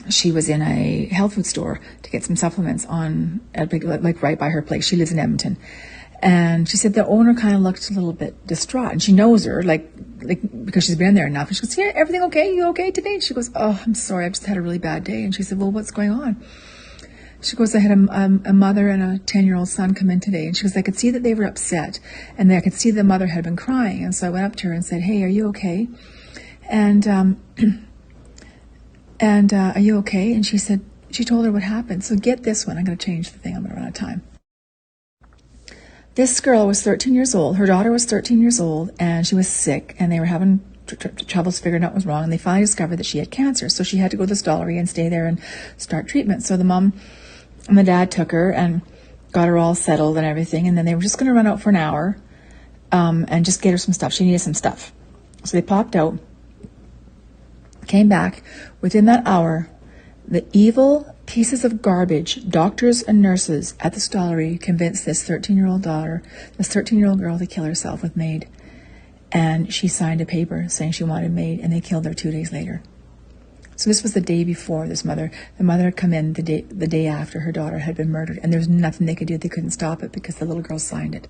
she was in a health food store to get some supplements like right by her place. She lives in Edmonton. And she said the owner kind of looked a little bit distraught, and she knows her, like because she's been there enough. And she goes, "Yeah, everything okay? You okay today?" She goes, "Oh, I'm sorry, I've just had a really bad day." And she said, "Well, what's going on?" She goes, "I had a mother and a 10-year-old son come in today." And she goes, "I could see that they were upset, and I could see the mother had been crying. And so I went up to her and said, 'Hey, are you okay?' And are you okay?" And she said, she told her what happened. So get this one. I'm going to change the thing. I'm going to run out of time. This girl was 13 years old. Her daughter was 13 years old, and she was sick, and they were having troubles figuring out what was wrong, and they finally discovered that she had cancer. So she had to go to the Stollery and stay there and start treatment. So the mom and the dad took her and got her all settled and everything, and then they were just going to run out for an hour and just get her some stuff. She needed some stuff. So they popped out, came back. Within that hour, the evil pieces of garbage, doctors and nurses at the Stollery, convinced this 13-year-old daughter, this 13-year-old girl, to kill herself with MAID. And she signed a paper saying she wanted MAID, and they killed her 2 days later. So this was the day before the mother had come in the day after her daughter had been murdered, and there was nothing they could do. They couldn't stop it because the little girl signed it.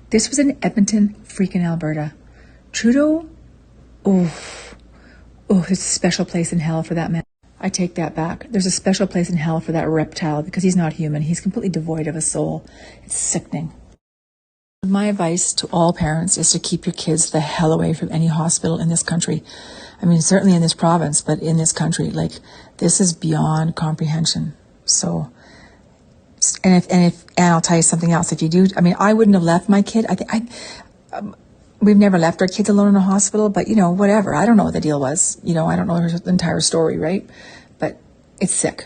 This was in Edmonton, freaking Alberta. Trudeau, there's a special place in hell for that man. I take that back. There's a special place in hell for that reptile because he's not human. He's completely devoid of a soul. It's sickening. My advice to all parents is to keep your kids the hell away from any hospital in this country. I mean, certainly in this province, but in this country, like, this is beyond comprehension. So, and I'll tell you something else. If you do, I mean, I wouldn't have left my kid. We've never left our kids alone in a hospital, but, whatever. I don't know what the deal was. I don't know her entire story, right? But it's sick.